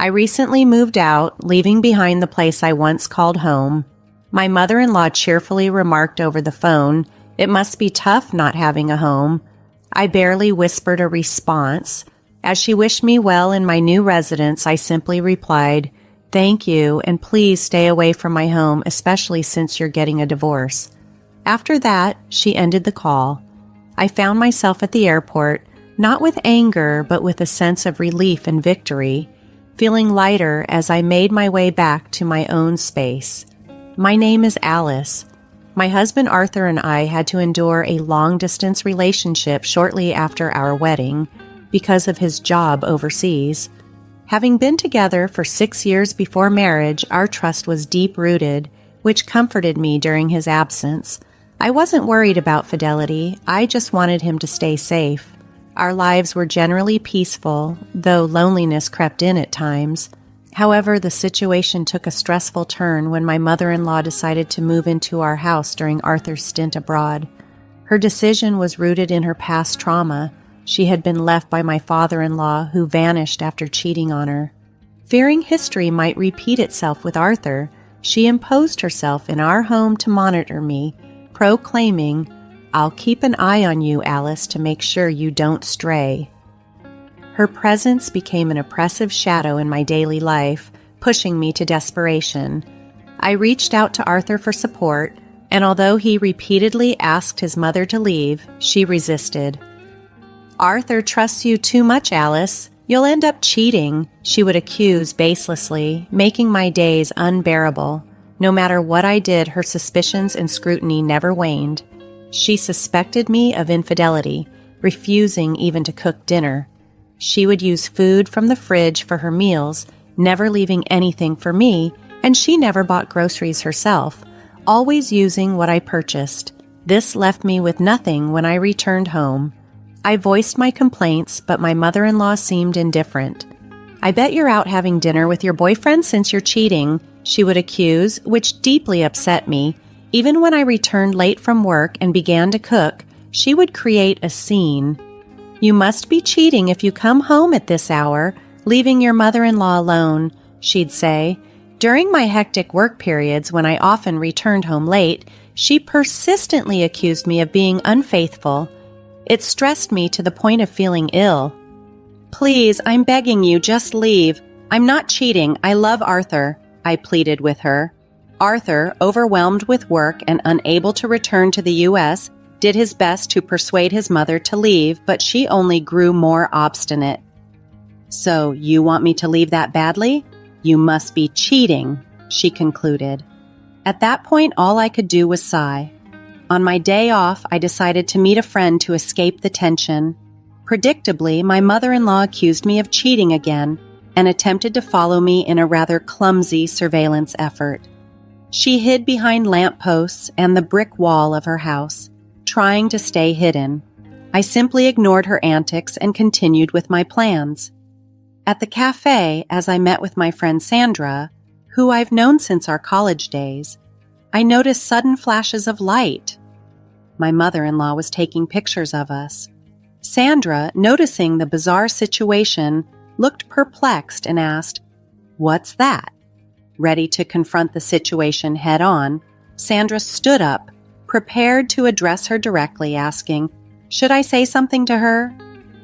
I recently moved out, leaving behind the place I once called home. My mother-in-law cheerfully remarked over the phone, "It must be tough not having a home." I barely whispered a response. As she wished me well in my new residence, I simply replied, "Thank you, and please stay away from my home, especially since you're getting a divorce." After that, she ended the call. I found myself at the airport, not with anger, but with a sense of relief and victory, feeling lighter as I made my way back to my own space. My name is Alice. My husband Arthur and I had to endure a long-distance relationship shortly after our wedding because of his job overseas. Having been together for 6 years before marriage, our trust was deep-rooted, which comforted me during his absence. I wasn't worried about fidelity. I just wanted him to stay safe. Our lives were generally peaceful, though loneliness crept in at times. However, the situation took a stressful turn when my mother-in-law decided to move into our house during Arthur's stint abroad. Her decision was rooted in her past trauma. She had been left by my father-in-law, who vanished after cheating on her. Fearing history might repeat itself with Arthur, she imposed herself in our home to monitor me, proclaiming, "I'll keep an eye on you, Alice, to make sure you don't stray." Her presence became an oppressive shadow in my daily life, pushing me to desperation. I reached out to Arthur for support, and although he repeatedly asked his mother to leave, she resisted. "Arthur trusts you too much, Alice. You'll end up cheating," she would accuse baselessly, making my days unbearable. No matter what I did, her suspicions and scrutiny never waned. She suspected me of infidelity, refusing even to cook dinner. She would use food from the fridge for her meals, never leaving anything for me, and she never bought groceries herself, always using what I purchased. This left me with nothing when I returned home. I voiced my complaints, but my mother-in-law seemed indifferent. "I bet you're out having dinner with your boyfriend since you're cheating," she would accuse, which deeply upset me. Even when I returned late from work and began to cook, she would create a scene. "You must be cheating if you come home at this hour, leaving your mother-in-law alone," she'd say. During my hectic work periods, when I often returned home late, she persistently accused me of being unfaithful. It stressed me to the point of feeling ill. "Please, I'm begging you, just leave. I'm not cheating. I love Arthur," I pleaded with her. Arthur, overwhelmed with work and unable to return to the U.S., did his best to persuade his mother to leave, but she only grew more obstinate. "So, you want me to leave that badly? You must be cheating," she concluded. At that point, all I could do was sigh. On my day off, I decided to meet a friend to escape the tension. Predictably, my mother-in-law accused me of cheating again and attempted to follow me in a rather clumsy surveillance effort. She hid behind lampposts and the brick wall of her house, trying to stay hidden. I simply ignored her antics and continued with my plans. At the cafe, as I met with my friend Sandra, who I've known since our college days, I noticed sudden flashes of light. My mother-in-law was taking pictures of us. Sandra, noticing the bizarre situation, looked perplexed and asked, "What's that?" Ready to confront the situation head-on, Sandra stood up, prepared to address her directly, asking, "Should I say something to her?"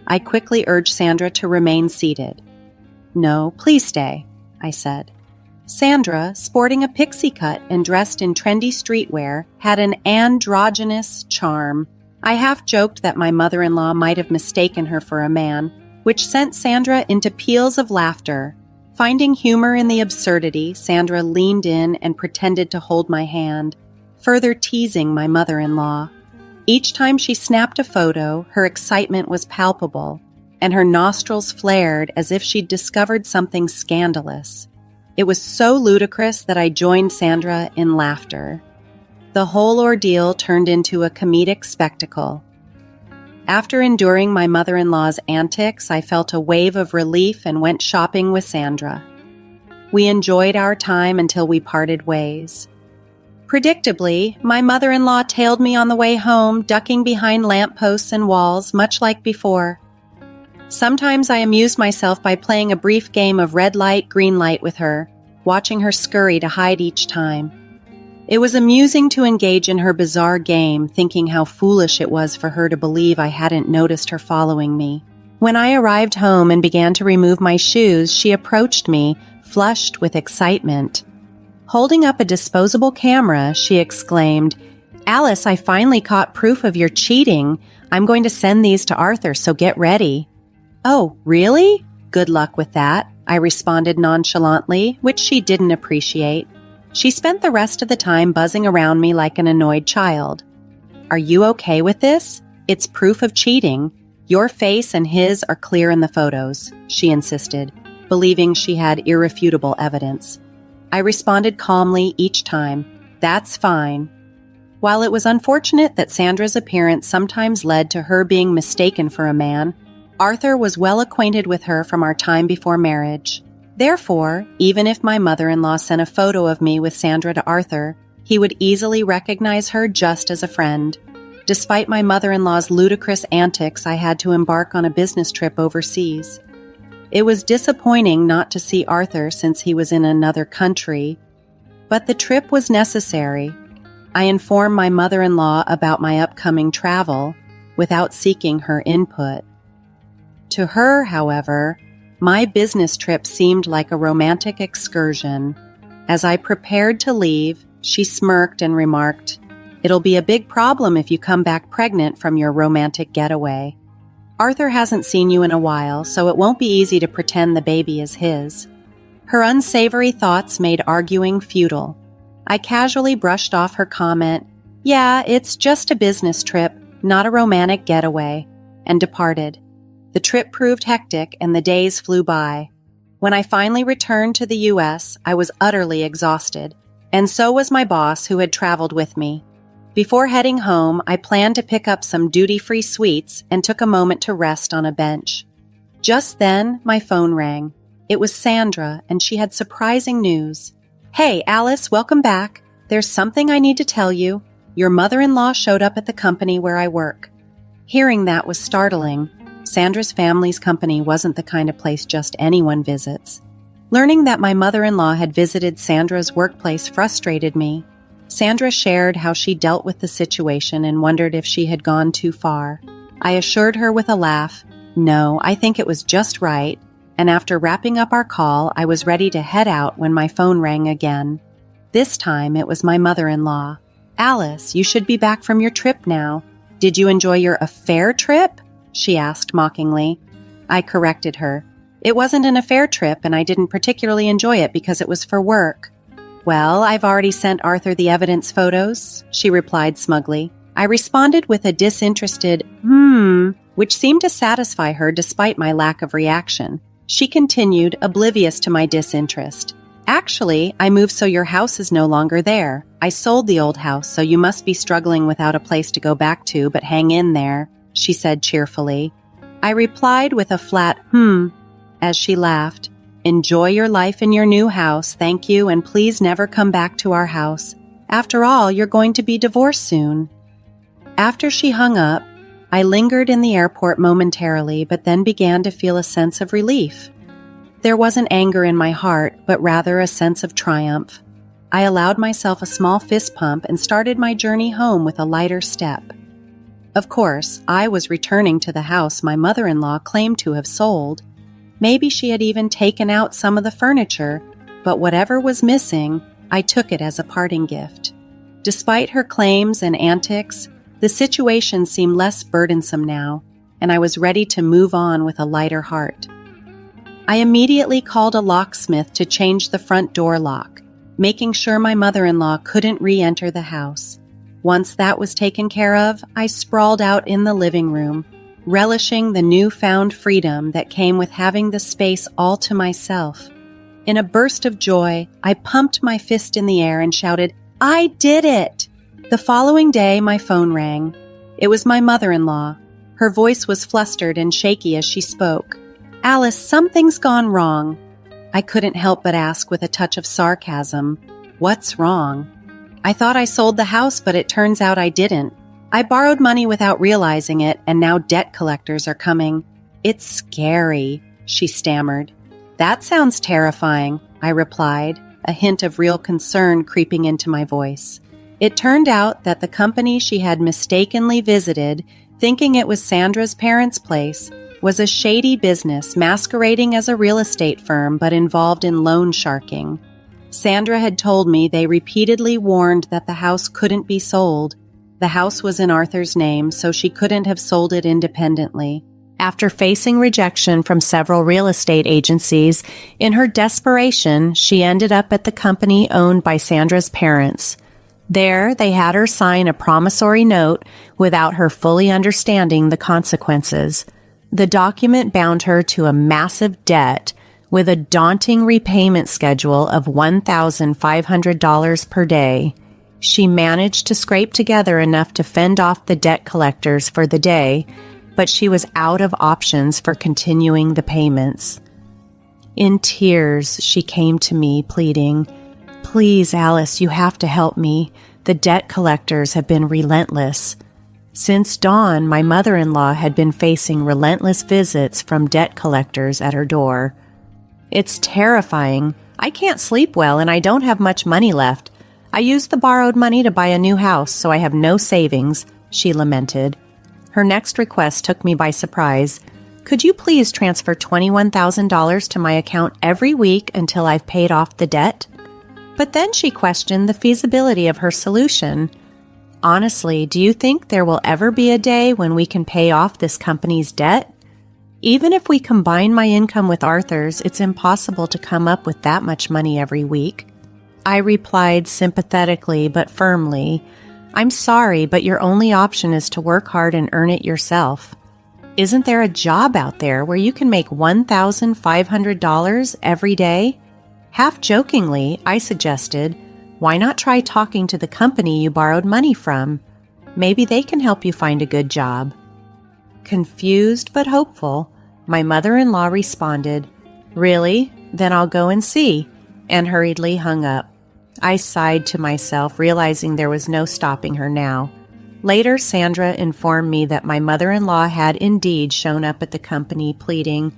I quickly urged Sandra to remain seated. "No, please stay," I said. Sandra, sporting a pixie cut and dressed in trendy streetwear, had an androgynous charm. I half joked that my mother-in-law might have mistaken her for a man, which sent Sandra into peals of laughter. Finding humor in the absurdity, Sandra leaned in and pretended to hold my hand, further teasing my mother-in-law. Each time she snapped a photo, her excitement was palpable, and her nostrils flared as if she'd discovered something scandalous. It was so ludicrous that I joined Sandra in laughter. The whole ordeal turned into a comedic spectacle. After enduring my mother-in-law's antics, I felt a wave of relief and went shopping with Sandra. We enjoyed our time until we parted ways. Predictably, my mother-in-law tailed me on the way home, ducking behind lampposts and walls, much like before. Sometimes I amused myself by playing a brief game of red light, green light with her, watching her scurry to hide each time. It was amusing to engage in her bizarre game, thinking how foolish it was for her to believe I hadn't noticed her following me. When I arrived home and began to remove my shoes, she approached me, flushed with excitement. Holding up a disposable camera, she exclaimed, "Alice, I finally caught proof of your cheating. I'm going to send these to Arthur, so get ready." "Oh, really? Good luck with that," I responded nonchalantly, which she didn't appreciate. She spent the rest of the time buzzing around me like an annoyed child. "Are you okay with this? It's proof of cheating. Your face and his are clear in the photos," she insisted, believing she had irrefutable evidence. I responded calmly each time, "That's fine." While it was unfortunate that Sandra's appearance sometimes led to her being mistaken for a man, Arthur was well acquainted with her from our time before marriage. Therefore, even if my mother-in-law sent a photo of me with Sandra to Arthur, he would easily recognize her just as a friend. Despite my mother-in-law's ludicrous antics, I had to embark on a business trip overseas. It was disappointing not to see Arthur since he was in another country, but the trip was necessary. I informed my mother-in-law about my upcoming travel without seeking her input. To her, however, my business trip seemed like a romantic excursion. As I prepared to leave, she smirked and remarked, "It'll be a big problem if you come back pregnant from your romantic getaway. Arthur hasn't seen you in a while, so it won't be easy to pretend the baby is his." Her unsavory thoughts made arguing futile. I casually brushed off her comment, "Yeah, it's just a business trip, not a romantic getaway," and departed. The trip proved hectic and the days flew by. When I finally returned to the U.S., I was utterly exhausted, and so was my boss who had traveled with me. Before heading home, I planned to pick up some duty-free sweets and took a moment to rest on a bench. Just then, my phone rang. It was Sandra, and she had surprising news. "Hey, Alice, welcome back. There's something I need to tell you. Your mother-in-law showed up at the company where I work." Hearing that was startling. Sandra's family's company wasn't the kind of place just anyone visits. Learning that my mother-in-law had visited Sandra's workplace frustrated me. Sandra shared how she dealt with the situation and wondered if she had gone too far. I assured her with a laugh, "No, I think it was just right," and after wrapping up our call, I was ready to head out when my phone rang again. This time it was my mother-in-law. "Alice, you should be back from your trip now. Did you enjoy your affair trip?" she asked mockingly. I corrected her. "It wasn't an affair trip, and I didn't particularly enjoy it because it was for work." "Well, I've already sent Arthur the evidence photos," she replied smugly. I responded with a disinterested, which seemed to satisfy her despite my lack of reaction. She continued, oblivious to my disinterest. "Actually, I moved so your house is no longer there. I sold the old house, so you must be struggling without a place to go back to, but hang in there," she said cheerfully. I replied with a flat, as she laughed. "Enjoy your life in your new house, thank you, and please never come back to our house. After all, you're going to be divorced soon." After she hung up, I lingered in the airport momentarily, but then began to feel a sense of relief. There wasn't anger in my heart, but rather a sense of triumph. I allowed myself a small fist pump and started my journey home with a lighter step. Of course, I was returning to the house my mother-in-law claimed to have sold. Maybe she had even taken out some of the furniture, but whatever was missing, I took it as a parting gift. Despite her claims and antics, the situation seemed less burdensome now, and I was ready to move on with a lighter heart. I immediately called a locksmith to change the front door lock, making sure my mother-in-law couldn't re-enter the house. Once that was taken care of, I sprawled out in the living room, relishing the newfound freedom that came with having the space all to myself. In a burst of joy, I pumped my fist in the air and shouted, "I did it!" The following day, my phone rang. It was my mother-in-law. Her voice was flustered and shaky as she spoke. "Alice, something's gone wrong." I couldn't help but ask with a touch of sarcasm, "What's wrong?" "I thought I sold the house, but it turns out I didn't. I borrowed money without realizing it, and now debt collectors are coming. "It's scary," she stammered. "That sounds terrifying," I replied, a hint of real concern creeping into my voice. It turned out that the company she had mistakenly visited, thinking it was Sandra's parents' place, was a shady business masquerading as a real estate firm but involved in loan sharking. Sandra had told me they repeatedly warned that the house couldn't be sold. The house was in Arthur's name, so she couldn't have sold it independently. After facing rejection from several real estate agencies, in her desperation, she ended up at the company owned by Sandra's parents. There, they had her sign a promissory note without her fully understanding the consequences. The document bound her to a massive debt with a daunting repayment schedule of $1,500 per day. She managed to scrape together enough to fend off the debt collectors for the day, but she was out of options for continuing the payments. In tears, she came to me, pleading, "Please, Alice, you have to help me. The debt collectors have been relentless." Since dawn, my mother-in-law had been facing relentless visits from debt collectors at her door. "It's terrifying. I can't sleep well and I don't have much money left. I used the borrowed money to buy a new house, so I have no savings," she lamented. Her next request took me by surprise. "Could you please transfer $21,000 to my account every week until I've paid off the debt?" But then she questioned the feasibility of her solution. "Honestly, do you think there will ever be a day when we can pay off this company's debt? Even if we combine my income with Arthur's, it's impossible to come up with that much money every week." I replied sympathetically but firmly, "I'm sorry, but your only option is to work hard and earn it yourself. Isn't there a job out there where you can make $1,500 every day?" Half jokingly, I suggested, "Why not try talking to the company you borrowed money from? Maybe they can help you find a good job." Confused but hopeful, my mother-in-law responded, "Really? Then I'll go and see," and hurriedly hung up. I sighed to myself, realizing there was no stopping her now. Later, Sandra informed me that my mother-in-law had indeed shown up at the company pleading,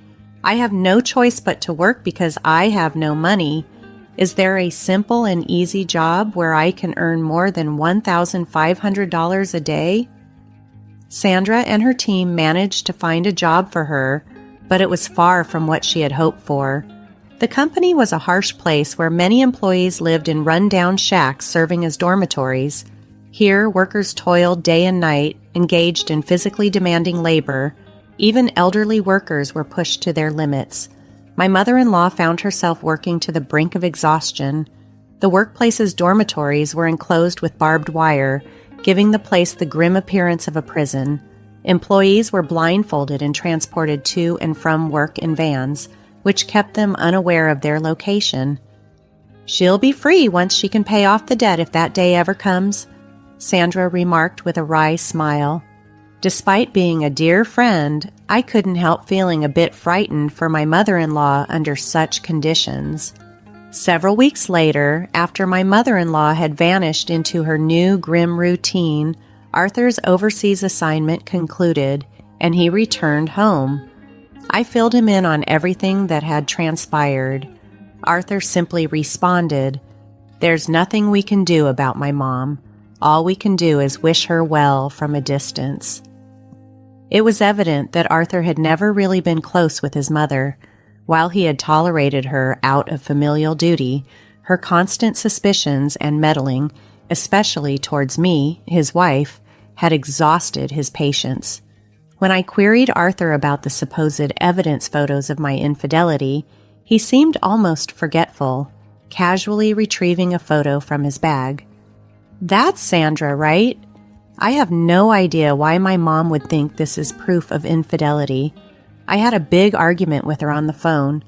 "I have no choice but to work because I have no money. Is there a simple and easy job where I can earn more than $1,500 a day?" Sandra and her team managed to find a job for her, but it was far from what she had hoped for. The company was a harsh place where many employees lived in run-down shacks serving as dormitories. Here, workers toiled day and night, engaged in physically demanding labor. Even elderly workers were pushed to their limits. My mother-in-law found herself working to the brink of exhaustion. The workplace's dormitories were enclosed with barbed wire, giving the place the grim appearance of a prison. Employees were blindfolded and transported to and from work in vans, which kept them unaware of their location. "She'll be free once she can pay off the debt if that day ever comes," Sandra remarked with a wry smile. Despite being a dear friend, I couldn't help feeling a bit frightened for my mother-in-law under such conditions. Several weeks later, after my mother-in-law had vanished into her new grim routine, Arthur's overseas assignment concluded, and he returned home. I filled him in on everything that had transpired. Arthur simply responded, "There's nothing we can do about my mom. All we can do is wish her well from a distance." It was evident that Arthur had never really been close with his mother. While he had tolerated her out of familial duty, her constant suspicions and meddling, especially towards me, his wife, had exhausted his patience. When I queried Arthur about the supposed evidence photos of my infidelity, he seemed almost forgetful, casually retrieving a photo from his bag. "That's Sandra, right? I have no idea why my mom would think this is proof of infidelity. I had a big argument with her on the phone.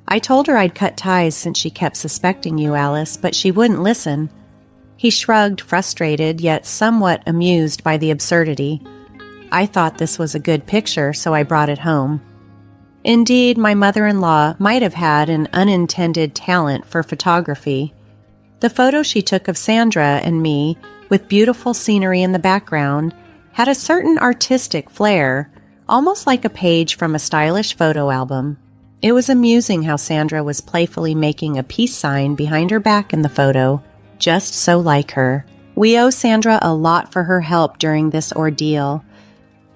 I told her I'd cut ties since she kept suspecting you, Alice, but she wouldn't listen." He shrugged, frustrated yet somewhat amused by the absurdity. I thought this was a good picture, so I brought it home. Indeed, my mother-in-law might have had an unintended talent for photography. The photo she took of Sandra and me, with beautiful scenery in the background, had a certain artistic flair, almost like a page from a stylish photo album. It was amusing how Sandra was playfully making a peace sign behind her back in the photo, just so like her. We owe Sandra a lot for her help during this ordeal.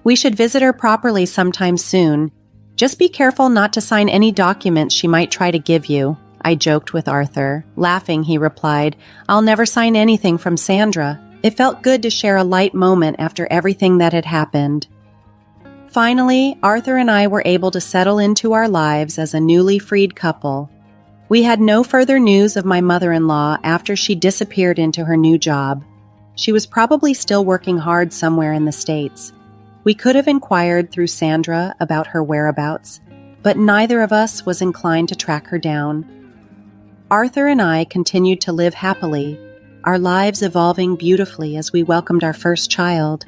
We should visit her properly sometime soon. Just be careful not to sign any documents she might try to give you, I joked with Arthur. Laughing, he replied, I'll never sign anything from Sandra. It felt good to share a light moment after everything that had happened. Finally, Arthur and I were able to settle into our lives as a newly freed couple. We had no further news of my mother-in-law after she disappeared into her new job. She was probably still working hard somewhere in the States. We could have inquired through Sandra about her whereabouts, but neither of us was inclined to track her down. Arthur and I continued to live happily, our lives evolving beautifully as we welcomed our first child.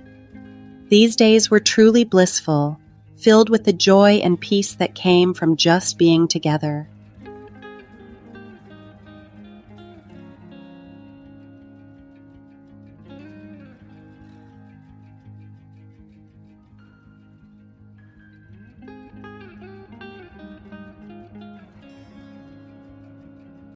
These days were truly blissful, filled with the joy and peace that came from just being together.